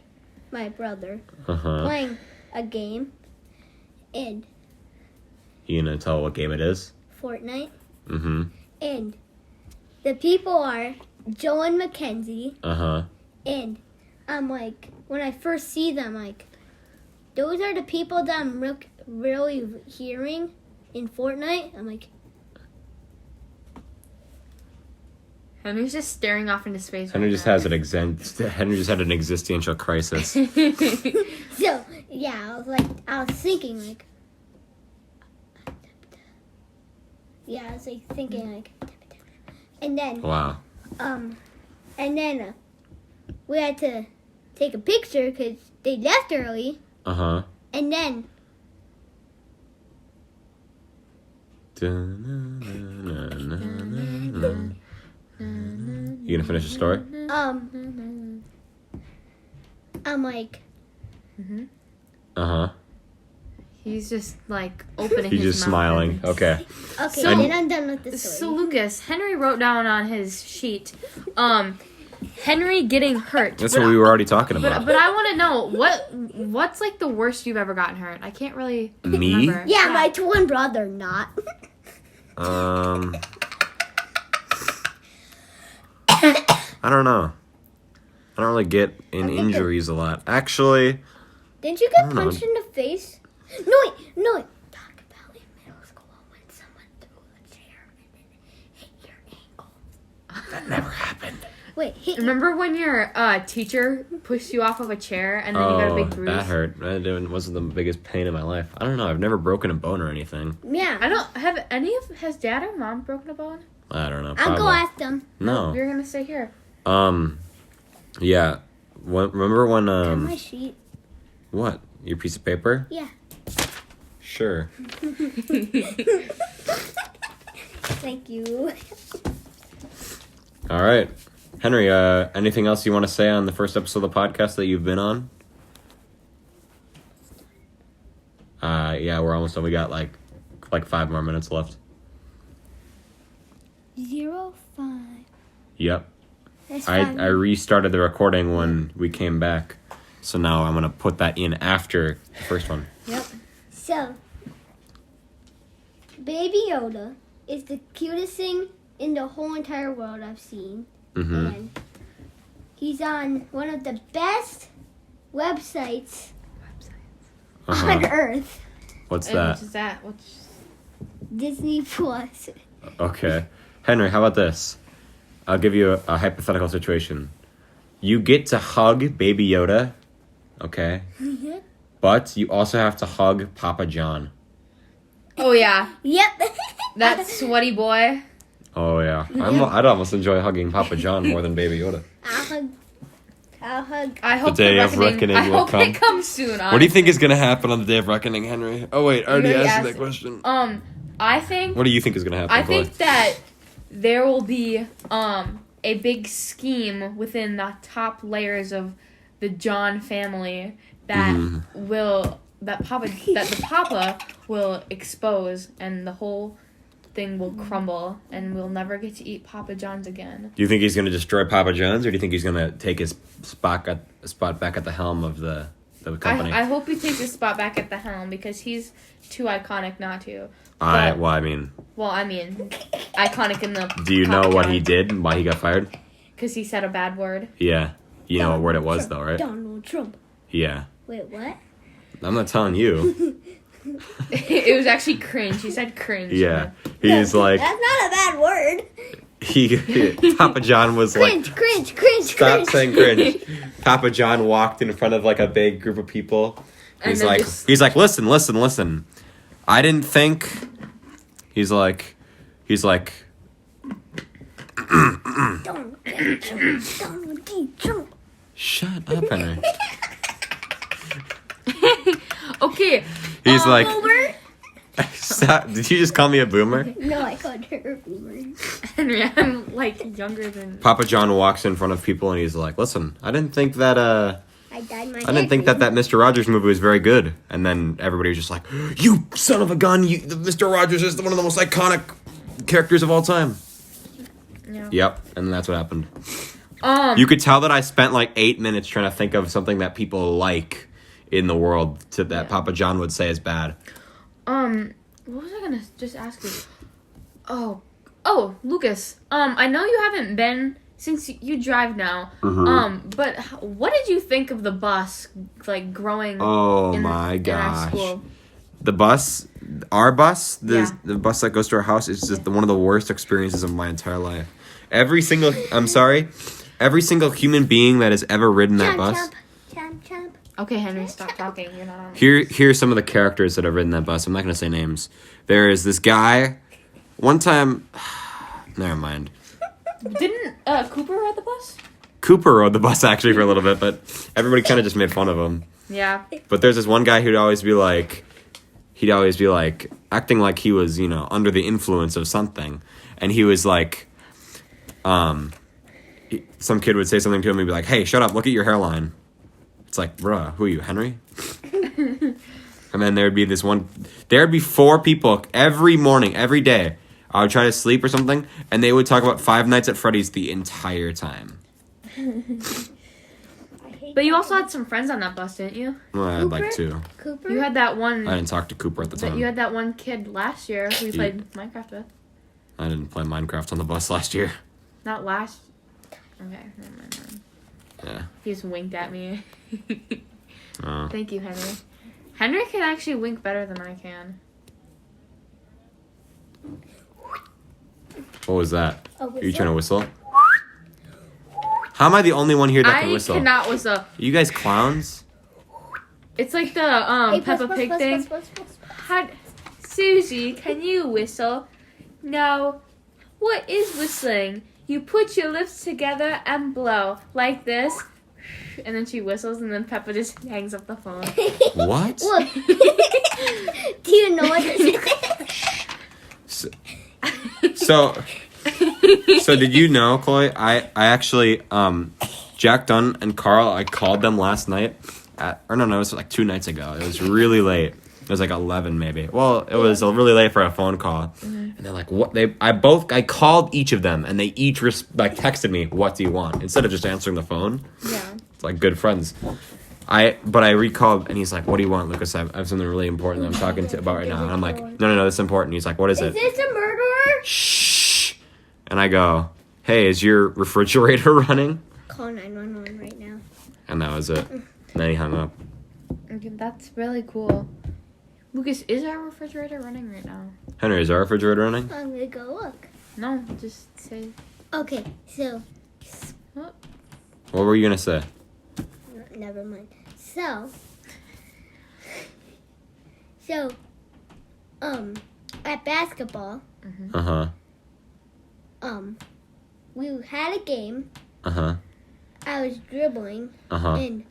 my brother Uh-huh. playing a game in You gonna tell what game it is? Fortnite. Mm-hmm. And the people are Joe and Mackenzie. Uh-huh. And I'm like, when I first see them, like, those are the people that I'm really hearing in Fortnite. I'm like, Henry's just staring off into space. Henry just had an existential crisis. so yeah, I was thinking like, yeah, I was like thinking like, and then Wow. and then we had to take a picture because they left early, Uh-huh. and then You gonna finish the story? I'm like, Uh-huh. He's just like opening He's his just mouth. smiling. Okay. okay, So- then I'm done with the So story. Lucas, Henry wrote down on his sheet, Henry getting hurt. That's what we were already talking But about. I want to know what's like the worst you've ever gotten hurt. I can't really Me? remember. Yeah, my twin brother, not. I don't know. I don't really get in injuries a lot. Actually, Didn't you I get don't know. punched in the face? No, wait. Talk about in middle school when someone threw a chair and then hit your ankle. that never happened. Wait, hit your... Remember when your teacher pushed you off of a chair and then you got a big bruise? That hurt. That wasn't the biggest pain in my life. I don't know. I've never broken a bone or anything. Yeah. I don't have has Dad or Mom broken a bone? I don't know. I'll go Probably. ask them. No. You're gonna stay here. Yeah. Remember when My sheet. what? Your piece of paper? Yeah. Sure. Thank you. All right. Henry, anything else you want to say on the first episode of the podcast that you've been on? Yeah, we're almost done. We got like 5 more minutes left. 05. Yep. That's I fine. restarted the recording when we came back. So now I'm going to put that in after the first one. Yep. So, Baby Yoda is the cutest thing in the whole entire world I've seen. Mm-hmm. And he's on one of the best websites on Earth, What's And that? Which is that? Which Disney Plus. Okay. Henry, how about this? I'll give you a hypothetical situation. You get to hug Baby Yoda, okay? But you also have to hug Papa John. Oh yeah, Yep. that sweaty boy. Oh, yeah. I'd almost enjoy hugging Papa John more than Baby Yoda. I'll hug. I hope day of reckoning I will hope come. it comes soon. What do you think is going to happen on the day of reckoning, Henry? Oh, wait. I already You already asked you asked that it. question. I think What do you think is going to happen? I Chloe? think that there will be a big scheme within the top layers of the John family that the Papa will expose, and the whole thing will crumble, and we'll never get to eat Papa John's again. Do you think he's going to destroy Papa John's, or do you think he's going to take his spot back at the helm of the company? I hope he takes his spot back at the helm because he's too iconic not to. I But- mean, iconic in the. do you know what he did and why he got fired? Because he said a bad word. Yeah. You know what word it was, though, right? Donald Trump. Yeah. Wait, what? I'm not telling you. It was actually cringe. He said cringe. Yeah. He's like, That's not a bad word. Papa John was like, Cringe. stop saying cringe. Papa John walked in front of like a big group of people. And He's then like, just- listen. I didn't think. He's like. Donald Trump. Shut up, Henry. Okay. He's like, Boomer? stop. Did you just call me a boomer? No, I called her a boomer. Henry, I'm like younger than. Papa John walks in front of people and he's like, listen, I didn't think that I dyed my I didn't think that Mr. Rogers movie was very good. And then everybody was just like, you son of a gun, Mr. Rogers is one of the most iconic characters of all time. Yeah. Yep, and that's what happened. Um. You could tell that I spent like 8 minutes trying to think of something that people like in the world that Papa John would say is bad. What was I gonna just ask you? Oh, Lucas. I know you haven't been since you drive now, Mm-hmm. but what did you think of the bus, like, growing Oh in my in our gosh. school? The bus, our bus, Yeah. the bus that goes to our house is just one of the worst experiences of my entire life. Every single human being that has ever ridden that bus. Champ. Okay, Henry, stop talking. You're not on. Here's some of the characters that have ridden that bus. I'm not going to say names. There is this guy. One time, never mind. Didn't Cooper ride the bus? Cooper rode the bus actually for a little bit, but everybody kind of just made fun of him. Yeah. But there's this one guy who'd always be like, acting like he was, under the influence of something. And he was like, some kid would say something to him and be like, hey, shut up, look at your hairline. It's like, bruh, who are you, Henry? And then there'd be 4 people every morning, every day. I would try to sleep or something, and they would talk about Five Nights at Freddy's the entire time. But you also had some friends on that bus, didn't you? Well, I'd like to. Cooper? You had that one. I didn't talk to Cooper at the time. You had that one kid last year who you played Minecraft with. I didn't play Minecraft on the bus last year. Not last. Okay, never mind. Then. Yeah. He just winked at me. Oh. Thank you, Henry. Henry can actually wink better than I can. What was that? A Are you trying to whistle? How am I the only one here that can whistle? I cannot whistle. You guys clowns? It's like the Hey, Peppa Pig thing. Susie, can you whistle? No. What is whistling? You put your lips together and blow like this. And then she whistles, and then Peppa just hangs up the phone. What? Look. Do you know what this is? So did you know, Chloe? I actually, Jack Dunn and Carl, I called them last night it was like 2 nights ago. It was really late. It was like 11 maybe. Well, it was really late for a phone call. Mm-hmm. And they're like, what? I called each of them, and they each texted me, what do you want? Instead of just answering the phone. Yeah. It's like good friends. I recalled, and he's like, what do you want, Lucas? I have something really important that I'm talking about right now. And I'm like, no, this is important. He's like, what is it? Is this a murderer? Shh. And I go, hey, is your refrigerator running? Call 911 right now. And that was it. And then he hung up. Okay, that's really cool. Lucas, is our refrigerator running right now? Henry, is our refrigerator running? I'm gonna go look. No, just say. Okay, so. What? What were you going to say? Never mind. So, at basketball, Uh-huh. we had a game. Uh-huh. I was dribbling, Uh-huh. and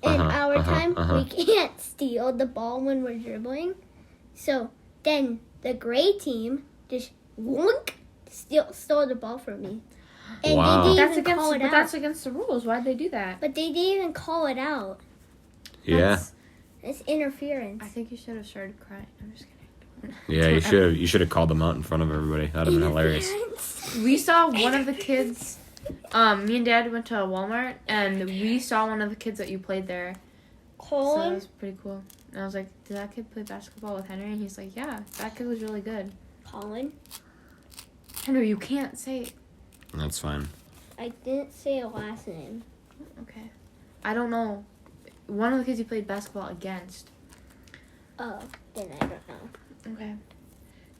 in our time, uh-huh. we can't steal the ball when we're dribbling. So then the gray team just stole the ball from me. And Wow. they That's didn't even call it out. that's against the rules. Why'd they do that? But they didn't even call it out. Yeah. It's interference. I think you should have started crying. I'm just kidding. Yeah, you should have called them out in front of everybody. That'd have been hilarious. We saw one of the kids. Me and Dad went to Walmart, and we saw one of the kids that you played there. So it Colin? was pretty cool. And I was like, did that kid play basketball with Henry? And he's like, yeah, that kid was really good. Colin? Henry, you can't say. That's fine. I didn't say a last name. Okay. I don't know. One of the kids you played basketball against. Oh, then I don't know. Okay.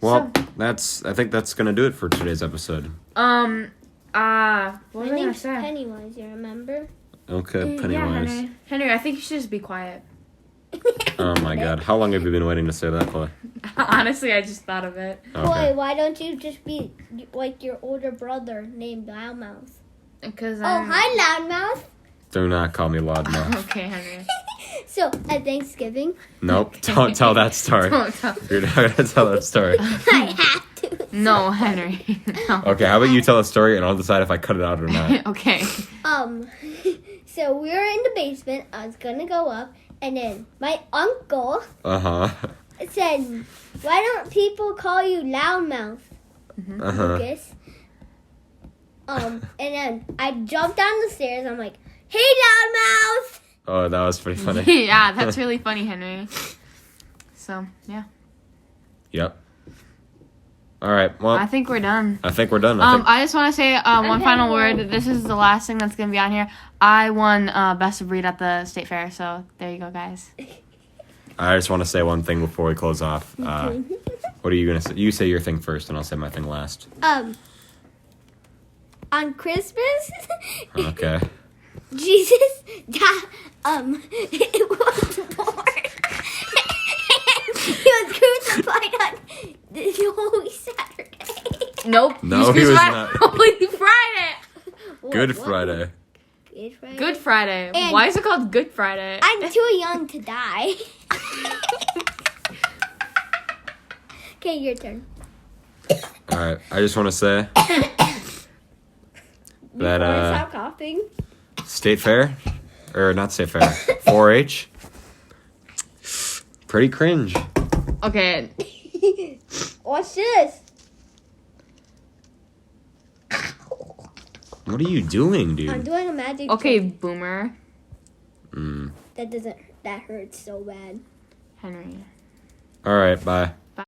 Well, I think that's going to do it for today's episode. What My was I gonna name's say? Pennywise, you remember? Okay, Yeah, Pennywise. Henry. Henry, I think you should just be quiet. Oh my god. How long have you been waiting to say that, Chloe? Honestly, I just thought of it. Boy, Okay. why don't you just be like your older brother named Loudmouth? Because Oh, hi, Loudmouth. Do not call me Loudmouth. Okay, Henry. So, at Thanksgiving, Nope. Don't tell that story. Don't tell- You're not going to tell that story. I have to. No, Henry. No. Okay, how about you tell a story and I'll decide if I cut it out or not. Okay. So we were in the basement. I was gonna go up, and then my uncle Uh-huh. said, "Why don't people call you Loudmouth, Uh-huh. Lucas?" And then I jumped down the stairs. I'm like, "Hey, Loudmouth!" Oh, that was pretty funny. Yeah, that's really funny, Henry. So, yeah. Yep. All right. Well, I think we're done. I think we're done. I I just want to say one final word. This is the last thing that's gonna be on here. I won best of breed at the state fair, so there you go, guys. just want to say one thing before we close off. What are you gonna say? You say your thing first, and I'll say my thing last. On Christmas, Okay. Jesus died, it was born. He was crucified on the Holy Saturday. Nope. No, he was not. Holy Friday. Good Friday. Good Friday. Good Friday. And- Why is it called Good Friday? I'm too young to die. Okay, your turn. All right. I just want to say Before I that stop coughing. state fair, or not state fair, 4-H, pretty cringe. Okay. What's this? What are you doing, I'm dude? doing a magic Okay, trick. Boomer. That hurts so bad. Henry. All right. Bye.